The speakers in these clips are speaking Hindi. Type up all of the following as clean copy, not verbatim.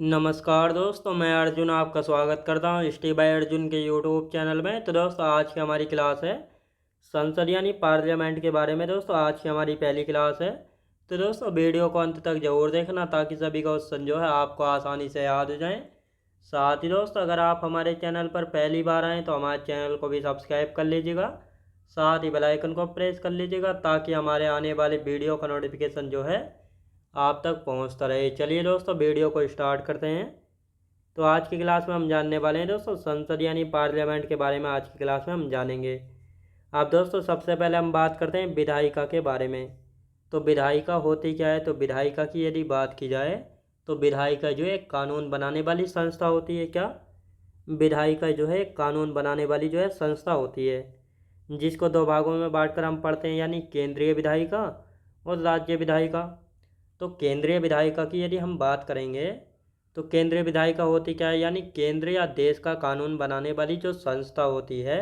नमस्कार दोस्तों, मैं अर्जुन आपका स्वागत करता हूँ स्टे बाय अर्जुन के यूट्यूब चैनल में। तो दोस्तों, आज की हमारी क्लास है संसद यानी पार्लियामेंट के बारे में। दोस्तों, आज की हमारी पहली क्लास है। तो दोस्तों, वीडियो को अंत तक जरूर देखना ताकि सभी क्वेश्चन जो है आपको आसानी से याद हो जाएं। साथ ही दोस्तों, अगर आप हमारे चैनल पर पहली बार आएँ तो हमारे चैनल को भी सब्सक्राइब कर लीजिएगा। साथ ही बेल आइकन को प्रेस कर लीजिएगा ताकि हमारे आने वाले वीडियो का नोटिफिकेशन जो है आप तक पहुंचता रहे। चलिए दोस्तों, वीडियो को स्टार्ट करते हैं। तो आज की क्लास में हम जानने वाले हैं दोस्तों संसद यानी पार्लियामेंट के बारे में। आज की क्लास में हम जानेंगे। अब दोस्तों, सबसे पहले हम बात करते हैं विधायिका के बारे में। तो विधायिका होती क्या है? तो विधायिका की यदि बात की जाए तो विधायिका जो है कानून बनाने वाली संस्था होती है। क्या? विधायिका जो है कानून बनाने वाली जो है संस्था होती है, जिसको दो भागों में बांटकर हम पढ़ते हैं, यानी केंद्रीय विधायिका और राज्य विधायिका। तो केंद्रीय विधायिका की यदि हम बात करेंगे तो केंद्रीय विधायिका होती क्या है? यानी केंद्र या देश का कानून बनाने वाली जो संस्था होती है,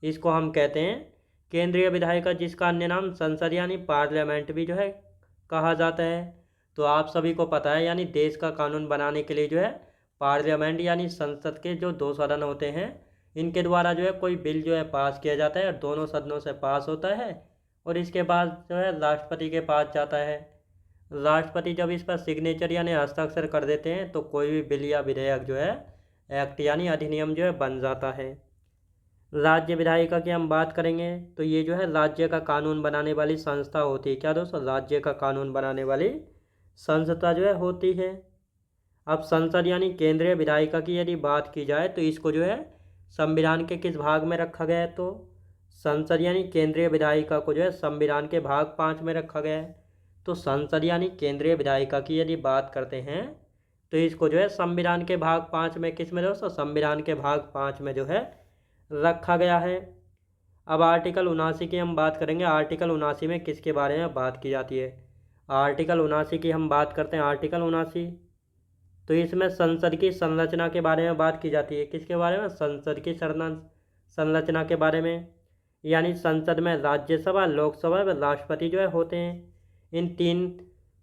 इसको हम कहते हैं केंद्रीय विधायिका, जिसका अन्य नाम संसद यानी पार्लियामेंट भी जो है कहा जाता है। तो आप सभी को पता है, यानी देश का कानून बनाने के लिए जो है पार्लियामेंट यानी संसद के जो दो सदन होते हैं, इनके द्वारा जो है कोई बिल जो है पास किया जाता है, दोनों सदनों से पास होता है और इसके बाद जो है राष्ट्रपति के पास जाता है। राष्ट्रपति जब इस पर सिग्नेचर यानी हस्ताक्षर कर देते हैं तो कोई भी बिल या विधेयक जो है एक्ट यानी अधिनियम जो है बन जाता है। राज्य विधायिका की हम बात करेंगे तो ये जो है राज्य का कानून बनाने वाली संस्था होती है। क्या दोस्तों? राज्य का कानून बनाने वाली संस्था जो है होती है। अब संसद यानी केंद्रीय विधायिका की यदि बात की जाए तो इसको जो है संविधान के किस भाग में रखा गया है? तो संसद यानी केंद्रीय विधायिका को जो है संविधान के भाग 5 में रखा गया है। तो संसद यानी केंद्रीय विधायिका की यदि बात करते हैं तो इसको जो है संविधान के भाग 5 में, किस में दोस्तों? संविधान के भाग 5 में जो है रखा गया है। अब आर्टिकल 79 की हम बात करेंगे। आर्टिकल 79 में किसके बारे में बात की जाती है? आर्टिकल 79 की हम बात करते हैं। आर्टिकल 79 तो इसमें संसद की संरचना के बारे में बात की जाती है। किसके बारे में? संसद की संरचना के बारे में। यानी संसद में राज्यसभा, लोकसभा व राष्ट्रपति जो है होते हैं। इन तीन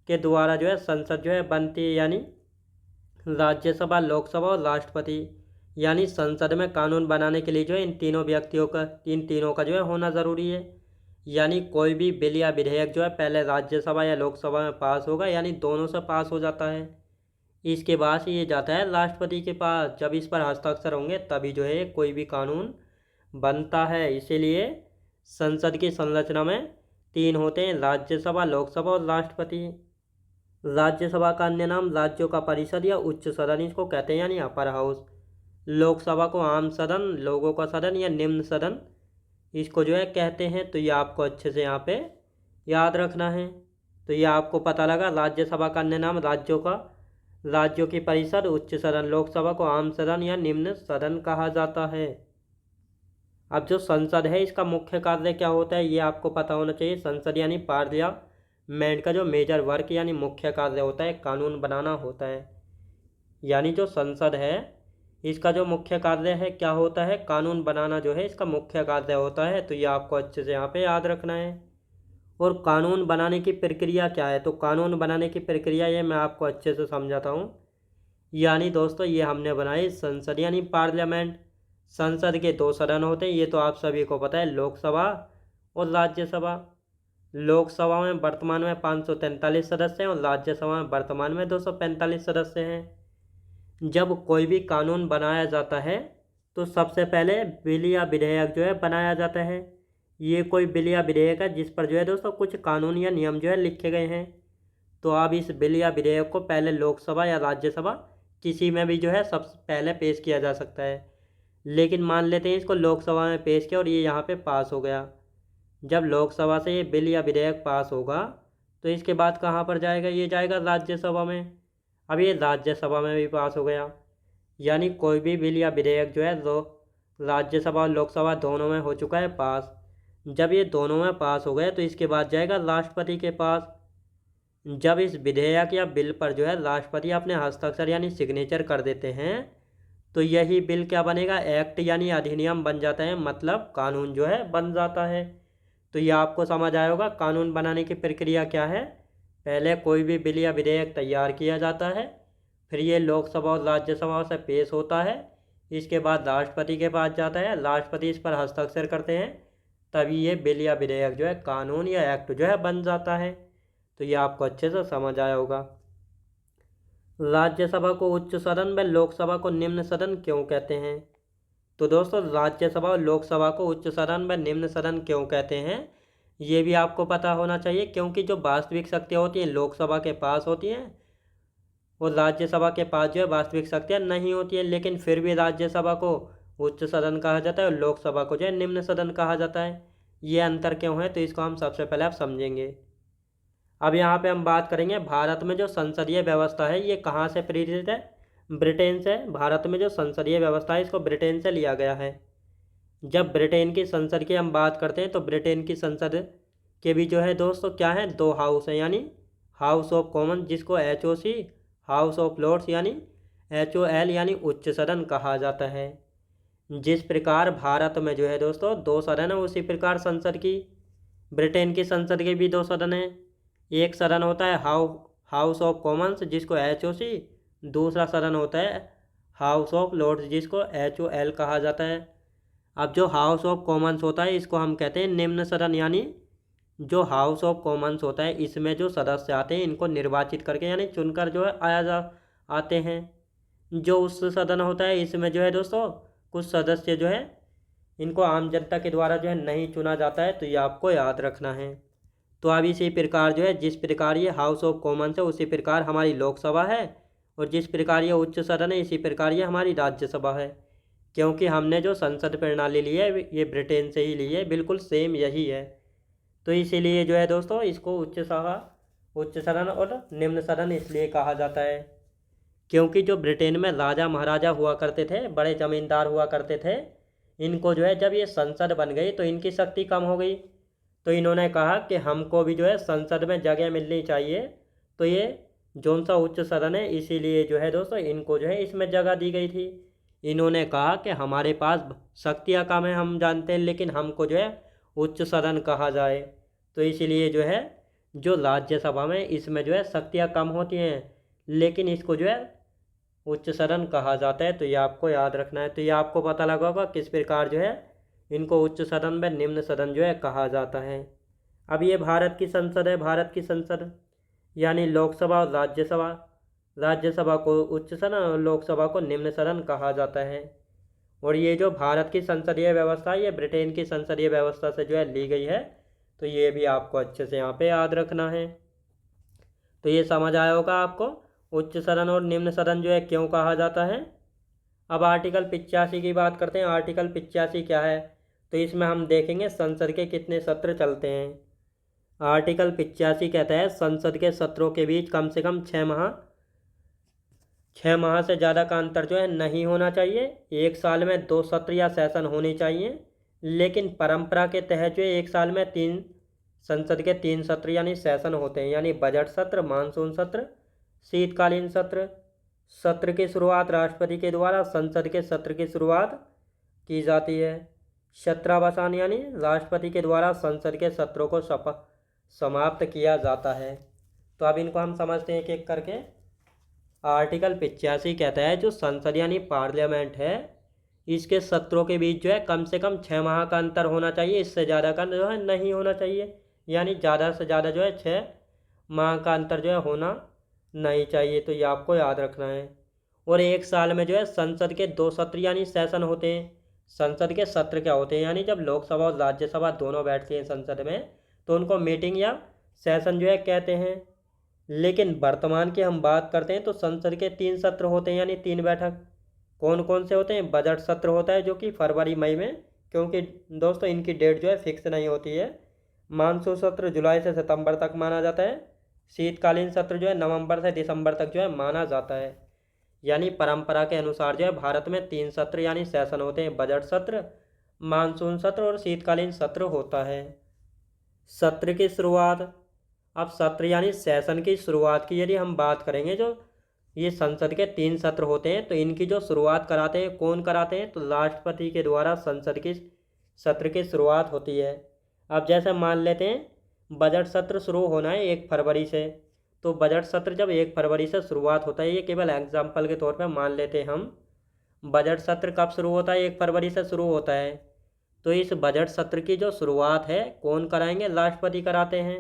के द्वारा जो है संसद जो है बनती है, यानी राज्यसभा, लोकसभा और राष्ट्रपति। यानी संसद में कानून बनाने के लिए जो है इन तीनों का जो है होना ज़रूरी है। यानी कोई भी बिल या विधेयक जो है पहले राज्यसभा या लोकसभा में पास होगा, यानी दोनों से पास हो जाता है। इसके बाद ये जाता है राष्ट्रपति के पास। जब इस पर हस्ताक्षर होंगे तभी जो है कोई भी कानून बनता है। इसीलिए संसद की संरचना में तीन होते हैं, राज्यसभा, लोकसभा और राष्ट्रपति। राज्यसभा का अन्य नाम राज्यों का परिषद या उच्च सदन इसको कहते हैं, यानी अपर हाउस। लोकसभा को आम सदन, लोगों का सदन या निम्न सदन इसको जो है कहते हैं। तो ये आपको अच्छे से यहाँ पे याद रखना है। तो ये आपको पता लगा, राज्यसभा का अन्य नाम राज्यों की परिषद, उच्च सदन। लोकसभा को आम सदन या निम्न सदन कहा जाता है। अब जो संसद है इसका मुख्य कार्य क्या होता है ये आपको पता होना चाहिए। संसद यानी पार्लियामेंट का जो मेजर वर्क यानी मुख्य कार्य होता है कानून बनाना होता है। यानी जो संसद है इसका जो मुख्य कार्य है क्या होता है? कानून बनाना जो है इसका मुख्य कार्य होता है। तो ये आपको अच्छे से यहाँ पे याद रखना है। और कानून बनाने की प्रक्रिया क्या है? तो कानून बनाने की प्रक्रिया ये मैं आपको अच्छे से समझाता हूँ। यानी दोस्तों, ये हमने बनाई संसद यानी पार्लियामेंट। संसद के दो सदन होते हैं, ये तो आप सभी को पता है, लोकसभा और राज्यसभा। लोकसभा में वर्तमान में 543 सदस्य हैं और राज्यसभा में वर्तमान में 245 सदस्य हैं। जब कोई भी कानून बनाया जाता है तो सबसे पहले बिल या विधेयक जो है बनाया जाता है। ये कोई बिल या विधेयक है जिस पर जो है दोस्तों कुछ कानून या नियम जो है लिखे गए हैं। तो अब इस बिल या विधेयक को पहले लोकसभा या राज्यसभा किसी में भी जो है सबसे पहले पेश किया जा सकता है। लेकिन मान लेते हैं इसको लोकसभा में पेश किया और ये यहाँ पे पास हो गया। जब लोकसभा से ये बिल या विधेयक पास होगा तो इसके बाद कहाँ पर जाएगा? ये जाएगा राज्यसभा में। अब ये राज्यसभा में भी पास हो गया। यानी कोई भी बिल या विधेयक जो है राज्यसभा और लोकसभा दोनों में हो चुका है पास। जब ये दोनों में पास हो गए तो इसके बाद जाएगा राष्ट्रपति के पास। जब इस विधेयक या बिल पर जो है राष्ट्रपति अपने हस्ताक्षर यानी सिग्नेचर कर देते हैं तो यही बिल क्या बनेगा? एक्ट यानी अधिनियम बन जाता है, मतलब कानून जो है बन जाता है। तो ये आपको समझ आया होगा कानून बनाने की प्रक्रिया क्या है। पहले कोई भी बिल या विधेयक तैयार किया जाता है, फिर ये लोकसभा और राज्यसभा से पेश होता है। इसके बाद राष्ट्रपति के पास जाता है, राष्ट्रपति इस पर हस्ताक्षर करते हैं, तभी ये बिल या विधेयक जो है, कानून या एक्ट जो है बन जाता है। तो ये आपको अच्छे से समझ आया होगा। राज्यसभा को उच्च सदन व लोकसभा को निम्न सदन क्यों कहते हैं? तो दोस्तों, राज्यसभा और लोकसभा को उच्च सदन व निम्न सदन क्यों कहते हैं, ये भी आपको पता होना चाहिए, क्योंकि जो वास्तविक शक्तियाँ होती हैं लोकसभा के पास होती हैं और राज्यसभा के पास जो है वास्तविक शक्तियाँ नहीं होती हैं, लेकिन फिर भी राज्यसभा को उच्च सदन कहा जाता है और लोकसभा को जो है निम्न सदन कहा जाता है। ये अंतर क्यों है, तो इसको हम सबसे पहले आप समझेंगे। अब यहाँ पे हम बात करेंगे भारत में जो संसदीय व्यवस्था है ये कहाँ से प्रेरित है? ब्रिटेन से। भारत में जो संसदीय व्यवस्था है इसको ब्रिटेन से लिया गया है। जब ब्रिटेन की संसद की हम बात करते हैं तो ब्रिटेन की संसद के भी जो है दोस्तों क्या है, दो हाउस हैं, यानी हाउस ऑफ कॉमन जिसको HOC, हाउस ऑफ लॉर्ड्स यानी HOL यानी उच्च सदन कहा जाता है। जिस प्रकार भारत में जो है दोस्तों दो सदन है, उसी प्रकार संसद की, ब्रिटेन की संसद के भी दो सदन हैं। एक सदन होता है हाउस ऑफ कॉमन्स जिसको HOC, दूसरा सदन होता है हाउस ऑफ लॉर्ड्स जिसको HOL कहा जाता है। अब जो हाउस ऑफ कॉमन्स होता है इसको हम कहते हैं निम्न सदन, यानी जो हाउस ऑफ कॉमन्स होता है इसमें जो सदस्य आते हैं इनको निर्वाचित करके यानी चुनकर जो है आते हैं। जो उस सदन होता है इसमें जो है दोस्तों कुछ सदस्य जो है इनको आम जनता के द्वारा जो है नहीं चुना जाता है, तो ये आपको याद रखना है। तो अब इसी प्रकार जो है जिस प्रकार ये हाउस ऑफ कॉमन्स है उसी प्रकार हमारी लोकसभा है, और जिस प्रकार ये उच्च सदन है इसी प्रकार ये हमारी राज्यसभा है। क्योंकि हमने जो संसद प्रणाली ली है ये ब्रिटेन से ही ली है, बिल्कुल सेम यही है। तो इसीलिए जो है दोस्तों इसको उच्च सदन और निम्न सदन इसलिए कहा जाता है, क्योंकि जो ब्रिटेन में राजा महाराजा हुआ करते थे, बड़े जमींदार हुआ करते थे, इनको जो है जब ये संसद बन गई तो इनकी शक्ति कम हो गई, तो इन्होंने कहा कि हमको भी जो है संसद में जगह मिलनी चाहिए। तो ये जौन सा उच्च सदन है इसीलिए जो है दोस्तों इनको जो है इसमें जगह दी गई थी। इन्होंने कहा कि हमारे पास शक्तियाँ कम है हम जानते हैं, लेकिन हमको जो है उच्च सदन कहा जाए। तो इसीलिए जो है जो राज्यसभा में इसमें जो है शक्तियाँ कम होती हैं, लेकिन इसको जो है उच्च सदन कहा जाता है। तो ये आपको याद रखना है। तो ये आपको पता लगा होगा किस प्रकार जो है इनको उच्च सदन व निम्न सदन जो है कहा जाता है। अब ये भारत की संसद है, भारत की संसद यानी लोकसभा और राज्यसभा, राज्यसभा को उच्च सदन और लोकसभा को निम्न सदन कहा जाता है। और ये जो भारत की संसदीय व्यवस्था है ये ब्रिटेन की संसदीय व्यवस्था से जो है ली गई है, तो ये भी आपको अच्छे से यहाँ पे याद रखना है। तो ये समझ आया होगा आपको उच्च सदन और निम्न सदन जो है क्यों कहा जाता है। अब आर्टिकल 85 की बात करते हैं। आर्टिकल 85 क्या है, तो इसमें हम देखेंगे संसद के कितने सत्र चलते हैं। आर्टिकल 85 कहता है संसद के सत्रों के बीच कम से कम 6 माह से ज़्यादा का अंतर जो है नहीं होना चाहिए। एक साल में 2 सत्र या सेशन होने चाहिए, लेकिन परंपरा के तहत जो है एक साल में संसद के 3 सत्र यानी सेशन होते हैं, यानी बजट सत्र, मानसून सत्र, शीतकालीन सत्र। सत्र की शुरुआत राष्ट्रपति के द्वारा संसद के सत्र की शुरुआत की जाती है। सत्रावसान यानी राष्ट्रपति के द्वारा संसद के सत्रों को समाप्त किया जाता है। तो अब इनको हम समझते हैं एक एक करके। आर्टिकल 85 कहता है जो संसद यानी पार्लियामेंट है इसके सत्रों के बीच जो है कम से कम 6 माह का अंतर होना चाहिए, इससे ज़्यादा का जो है नहीं होना चाहिए, यानी ज़्यादा से ज़्यादा जो है 6 माह का अंतर जो है होना नहीं चाहिए। तो ये आपको याद रखना है। और एक साल में जो है संसद के 2 सत्र यानी सेशन होते हैं। संसद के सत्र क्या होते हैं, यानी जब लोकसभा और राज्यसभा दोनों बैठती हैं संसद में तो उनको मीटिंग या सेशन जो है कहते हैं। लेकिन वर्तमान की हम बात करते हैं तो संसद के 3 सत्र होते हैं, यानी 3 बैठक। कौन कौन से होते हैं? बजट सत्र होता है जो कि फरवरी मई में, क्योंकि दोस्तों इनकी डेट जो है फिक्स नहीं होती है। मानसून सत्र जुलाई से सितंबर तक माना जाता है। शीतकालीन सत्र जो है नवंबर से दिसंबर तक जो है माना जाता है। यानी परंपरा के अनुसार जो है भारत में 3 सत्र यानी सेशन होते हैं, बजट सत्र, मानसून सत्र और शीतकालीन सत्र होता है। सत्र की शुरुआत, अब सत्र यानी सेशन की शुरुआत की यदि हम बात करेंगे, जो ये संसद के 3 सत्र होते हैं तो इनकी जो शुरुआत कराते हैं, कौन कराते हैं? तो राष्ट्रपति के द्वारा संसद की सत्र की शुरुआत होती है। अब जैसे मान लेते हैं बजट सत्र शुरू होना है 1 फरवरी से, तो बजट सत्र जब 1 फरवरी से शुरुआत होता है, ये केवल एग्जाम्पल के तौर पर मान लेते हैं हम। बजट सत्र कब शुरू होता है? 1 फरवरी से शुरू होता है। तो इस बजट सत्र की जो शुरुआत है कौन कराएंगे? राष्ट्रपति कराते हैं।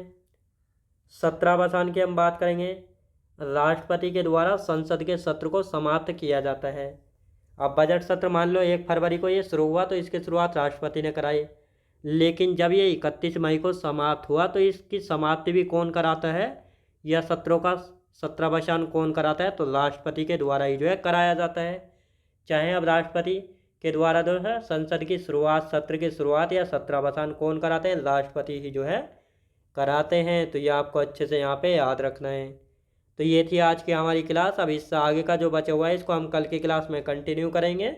सत्रावसान की हम बात करेंगे, राष्ट्रपति के द्वारा संसद के सत्र को समाप्त किया जाता है। अब बजट सत्र मान लो 1 फरवरी को ये शुरू हुआ, तो इसकी शुरुआत राष्ट्रपति ने कराई, लेकिन जब ये 31 मई को समाप्त हुआ तो इसकी समाप्ति भी कौन कराता है, या सत्रों का सत्रावसान कौन कराता है? तो राष्ट्रपति के द्वारा ही जो है कराया जाता है। चाहे अब राष्ट्रपति के द्वारा जो है संसद की शुरुआत, सत्र की शुरुआत या सत्रावसान कौन कराते हैं? राष्ट्रपति ही जो है कराते हैं। तो ये आपको अच्छे से यहाँ पे याद रखना है। तो ये थी आज की हमारी क्लास। अब इससे आगे का जो बचा हुआ है इसको हम कल की क्लास में कंटिन्यू करेंगे।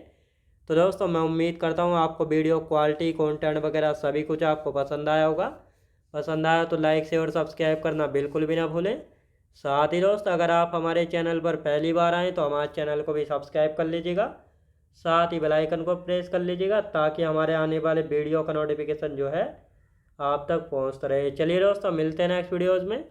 तो दोस्तों मैं उम्मीद करता हूँ आपको वीडियो क्वालिटी, कंटेंट वगैरह सभी कुछ आपको पसंद आया होगा। पसंद आया तो लाइक शेयर और सब्सक्राइब करना बिल्कुल भी ना भूलें। साथ ही दोस्त अगर आप हमारे चैनल पर पहली बार आएँ तो हमारे चैनल को भी सब्सक्राइब कर लीजिएगा, साथ ही बेल आइकन को प्रेस कर लीजिएगा, ताकि हमारे आने वाले वीडियो का नोटिफिकेशन जो है आप तक पहुंचता रहे। चलिए दोस्तों मिलते हैं नेक्स्ट वीडियोज़ में।